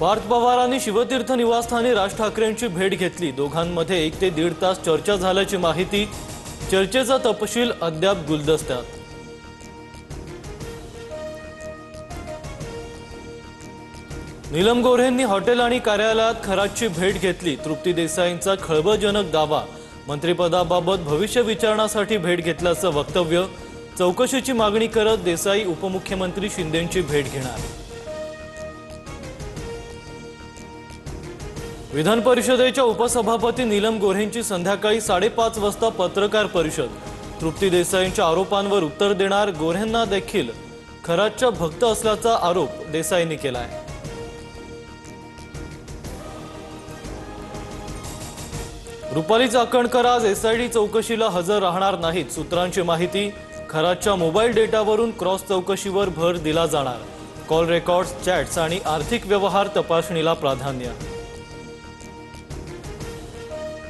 पार्थ पवारांनी शिवतीर्थ निवासस्थानी राज ठाकरेंची भेट घेतली। दोघांमध्ये 1 ते 1.5 तास चर्चा झाल्याची माहिती। चर्चेचा तपशील अद्याप गुलदस्त्यात। नीलम गोऱ्हेंनी हॉटेल आणि कार्यालयात खरातची भेट घेतली। तृप्ती देसाईंचा खळबळजनक दावा। मंत्रिपदाबाबत भविष्य विचारण्यासाठी भेट घेतल्याचं वक्तव्य। चौकशीची मागणी करत देसाई उपमुख्यमंत्री शिंदेंची भेट घेणार। विधान परिषदेच्या उपसभापती नीलम गोऱ्हेंची संध्याकाळी 5:30 वाजता पत्रकार परिषद। तृप्ती देसाईंच्या आरोपांवर उत्तर देणार। गोऱ्हेंना देखील खरातच्या भक्त असल्याचा आरोप देसाईंनी केलाय। रुपाली चाकणकर आज एसआयडी चौकशीला हजर राहणार नाहीत। सूत्रांची माहिती। खरातच्या मोबाईल डेटावरून क्रॉस चौकशीवर भर दिला जाणार। कॉल रेकॉर्ड्स, चॅट्स आणि आर्थिक व्यवहार तपासणीला प्राधान्य।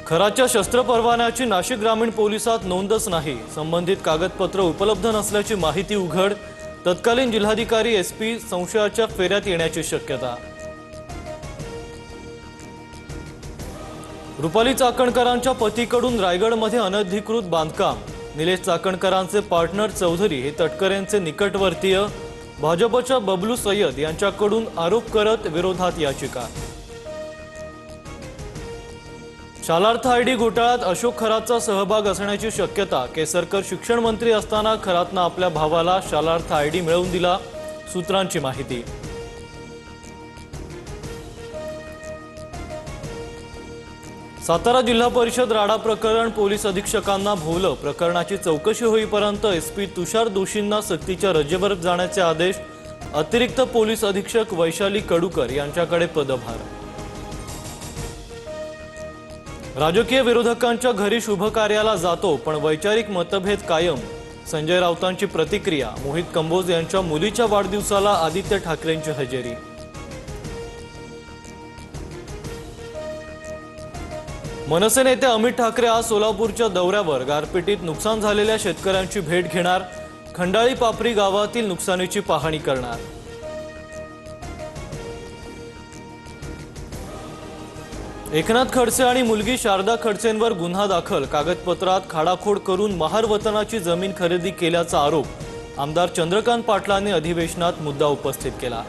खरातच्या शस्त्र परवान्याची नाशिक ग्रामीण पोलिसात नोंदच नाही। संबंधित कागदपत्र उपलब्ध नसल्याची माहिती उघड। तत्कालीन जिल्हाधिकारी एसपी संशयाच्या फेऱ्यात येण्याची शक्यता। रुपाली चाकणकरांच्या पतीकडून रायगडमध्ये अनधिकृत बांधकाम। निलेश चाकणकरांचे पार्टनर चौधरी हे तटकरेंचे निकटवर्तीय। भाजपच्या बबलू सय्यद यांच्याकडून आरोप करत विरोधात याचिका। शालार्थ आयडी घोटाळ्यात अशोक खरातचा सहभाग असण्याची शक्यता। केसरकर शिक्षण मंत्री असताना खरातनं आपल्या भावाला शालार्थ आयडी मिळवून दिला। सूत्रांची माहिती। सातारा जिल्हा परिषद राडा प्रकरण पोलीस अधीक्षकांना भोवलं। प्रकरणाची चौकशी होईपर्यंत एसपी तुषार दोशींना सक्तीच्या रजेवर जाण्याचे आदेश। अतिरिक्त पोलीस अधीक्षक वैशाली कडूकर यांच्याकडे पदभार। राजकीय विरोधकांच्या घरी शुभकार्याला जातो पण वैचारिक मतभेद कायम। संजय राऊतांची प्रतिक्रिया। मोहित कंबोज यांच्या मुलीच्या वाढदिवसाला आदित्य ठाकरेंची हजेरी। मनसे नेते अमित ठाकरे आज सोलापूरच्या दौऱ्यावर। गारपिटीत नुकसान झालेल्या शेतकऱ्यांची भेट घेणार। खंडाळी पापरी गावातील नुकसानीची पाहणी करणार। एकनाथ खडसे आणि मुलगी शारदा खडसेंवर गुन्हा दाखल। कागदपत्रात खाडाखोड करून महार वतनाची जमीन खरेदी केल्याचा आरोप आमदार चंद्रकांत पाटलांनी अधिवेशनात मुद्दा उपस्थित केला।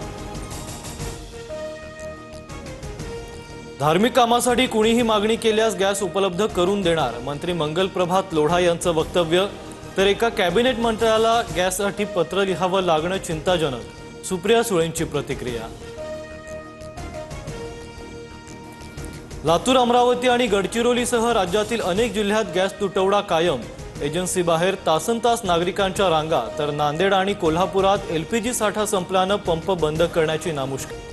धार्मिक कामासाठी कुणीही मागणी केल्यास गॅस उपलब्ध करून देणार। मंत्री मंगल प्रभात लोढा यांचं वक्तव्य। तर एका कॅबिनेट मंत्र्याला गॅससाठी पत्र लिहावं लागणं चिंताजनक। सुप्रिया सुळेंची प्रतिक्रिया। लातूर, अमरावती आणि गडचिरोलीसह राज्यातील अनेक जिल्ह्यात गॅस तुटवडा कायम। एजन्सी बाहेर तासनतास नागरिकांच्या रांगा। तर नांदेड आणि कोल्हापुरात एलपीजी साठा संपल्यानं पंप बंद करण्याची नामुष्की।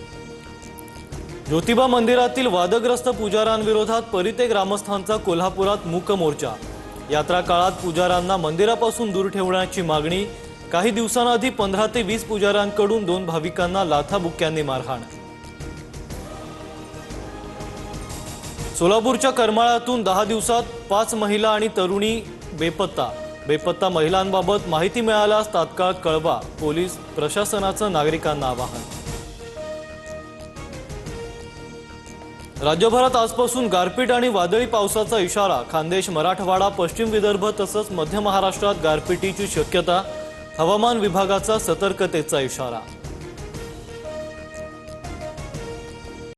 ज्योतिबा मंदिरातील वादग्रस्त पुजाऱ्यांविरोधात परिते ग्रामस्थांचा कोल्हापुरात मूक मोर्चा। यात्रा काळात पुजाऱ्यांना मंदिरापासून दूर ठेवण्याची मागणी। काही दिवसांआधी 15 ते 20 पुजाऱ्यांकडून 2 भाविकांना लाथाबुक्क्यांनी मारहाण। सोलापूरच्या करमाळ्यातून 10 दिवसात 5 महिला आणि तरुणी बेपत्ता महिलांबाबत माहिती मिळाल्यास तात्काळ कळवा। पोलीस प्रशासनाचं नागरिकांना आवाहन। राज्यभरात आजपासून गारपीट आणि वादळी पावसाचा इशारा। खान्देश, मराठवाडा, पश्चिम विदर्भ तसंच मध्य महाराष्ट्रात गारपिटीची शक्यता। हवामान विभागाचा सतर्कतेचा इशारा।